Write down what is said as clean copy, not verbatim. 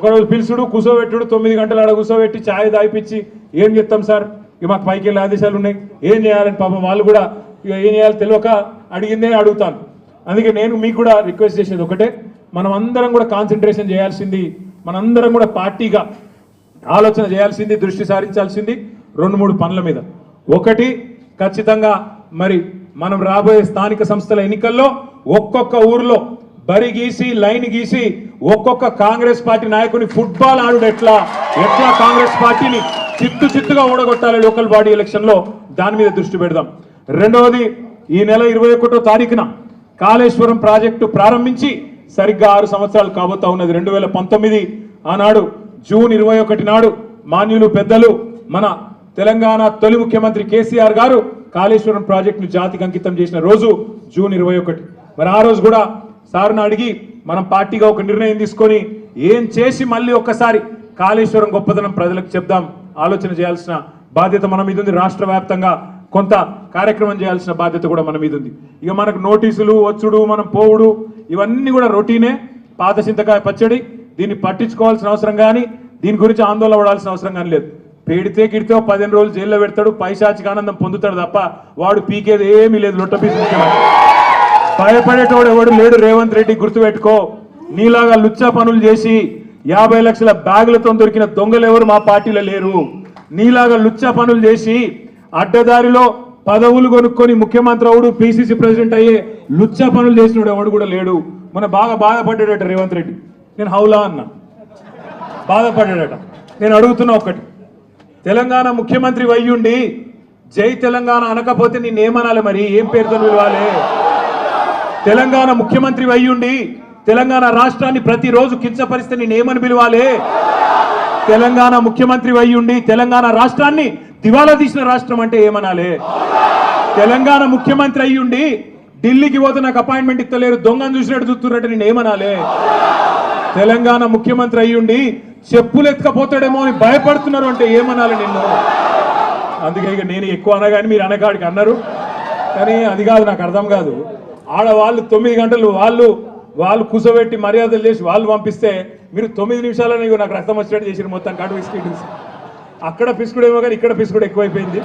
ఒకరోజు పిలుచుడు కూర్చోబెట్టుడు 9 గంటలు ఆడ కూర్చోబెట్టి ఛాయ్ దాయిపించి ఏం చెప్తాం సార్ ఇక మాకు పైకి వెళ్ళే ఆదేశాలు ఉన్నాయి ఏం చేయాలని పాపం వాళ్ళు కూడా ఇక ఏం చేయాలి తెలియక అడిగిందే అడుగుతాను. అందుకే నేను మీకు కూడా రిక్వెస్ట్ చేసేది ఒకటే, మనం అందరం కూడా కాన్సన్ట్రేషన్ చేయాల్సింది, మనందరం కూడా పార్టీగా ఆలోచన చేయాల్సింది, దృష్టి సారించాల్సింది 2-3 పనుల మీద. ఒకటి, ఖచ్చితంగా మరి మనం రాబోయే స్థానిక సంస్థల ఎన్నికల్లో ఒక్కొక్క ఊర్లో బరి గీసి లైన్ గీసి ఒక్కొక్క కాంగ్రెస్ పార్టీ నాయకుని ఫుట్బాల్ ఆడుడు ఎట్లా కాంగ్రెస్ పార్టీని చిత్తుగా ఓడగొట్టాలి లోకల్ బాడీ ఎలక్షన్ లో, దాని మీద దృష్టి పెడదాం. రెండవది, ఈ నెల 21వ తారీఖున కాళేశ్వరం ప్రాజెక్టు ప్రారంభించి సరిగ్గా 6 సంవత్సరాలు కాబోతా ఉన్నది. 2019 ఆనాడు జూన్ 21 నాడు మాన్యులు పెద్దలు మన తెలంగాణ తొలి ముఖ్యమంత్రి కేసీఆర్ గారు కాళేశ్వరం ప్రాజెక్టును జాతికి అంకితం చేసిన రోజు జూన్ 21. మరి ఆ రోజు కూడా సార్ను అడిగి మనం పార్టీగా ఒక నిర్ణయం తీసుకొని ఏం చేసి మళ్ళీ ఒక్కసారి కాళేశ్వరం గొప్పదనం ప్రజలకు చెప్దాం, ఆలోచన చేయాల్సిన బాధ్యత మన మీద ఉంది. రాష్ట్ర వ్యాప్తంగా కొంత కార్యక్రమం చేయాల్సిన బాధ్యత కూడా మన మీద ఉంది. ఇక మనకు నోటీసులు వచ్చుడు మనం పోవుడు ఇవన్నీ కూడా రొటీనే, పాత చింతకాయ పచ్చడి. దీన్ని పట్టించుకోవాల్సిన అవసరం కానీ దీని గురించి ఆందోళన పడాల్సిన అవసరం కానీ లేదు. పెడితే గిడితే 15 రోజులు జైల్లో పెడతాడు, పైశాచిక ఆనందం పొందుతాడు తప్ప వాడు పీకేది ఏమీ లేదు. లొట్టపీసు భయపడేటోడు ఎవడు లేడు. రేవంత్ రెడ్డి గుర్తుపెట్టుకో, నీలాగా లుచ్చా పనులు చేసి 50 లక్షల బ్యాగులతో దొరికిన దొంగలు ఎవరు మా పార్టీలో లేరు. నీలాగా లుచ్చా పనులు చేసి అడ్డదారిలో పదవులు కొనుక్కొని ముఖ్యమంత్రి అవుడు పిసిసి ప్రెసిడెంట్ అయ్యే లుచ్చా పనులు చేసినాడు ఎవడు కూడా లేడు. మన బాగా బాధపడ్డాడట రేవంత్ రెడ్డి. నేను హౌలా అన్నా, బాధపడ్డాడట. నేను అడుగుతున్నా ఒకటి, తెలంగాణ ముఖ్యమంత్రి అయ్యుండి జై తెలంగాణ అనకపోతే నేనేమనాలి? మరి ఏం పేరుతో పిలవాలి? తెలంగాణ ముఖ్యమంత్రి అయ్యుండి తెలంగాణ రాష్ట్రాన్ని ప్రతిరోజు కించపరిస్తే నేనేమని పిలవాలి? తెలంగాణ ముఖ్యమంత్రి అయ్యుండి తెలంగాణ రాష్ట్రాన్ని దివాలా తీసిన రాష్ట్రం అంటే ఏమనాలి? తెలంగాణ ముఖ్యమంత్రి అయ్యుండి ఢిల్లీకి పోతే నాకు అపాయింట్మెంట్ ఇస్తలేరు, దొంగను చూసినట్టు చూస్తున్నట్టు నేనేమనాలి? తెలంగాణ ముఖ్యమంత్రి అయ్యుండి చెప్పులు ఎత్తుకపోతాడేమో అని భయపడుతున్నారు అంటే ఏమనాలి నిన్ను? అందుకే ఇక నేను ఎక్కువ అనగాని మీరు అనగాడికి అన్నారు, కానీ అది కాదు, నాకు అర్థం కాదు. ఆడవాళ్ళు 9 గంటలు వాళ్ళు కూర్చోబెట్టి మర్యాదలు చేసి వాళ్ళు పంపిస్తే మీరు 9 నిమిషాలని నాకు రక్తం వచ్చినట్టు చేసి మొత్తం కాటు పిసుకు అక్కడ పిసుకుడేమో కానీ ఇక్కడ పిసుకుడు ఎక్కువైపోయింది.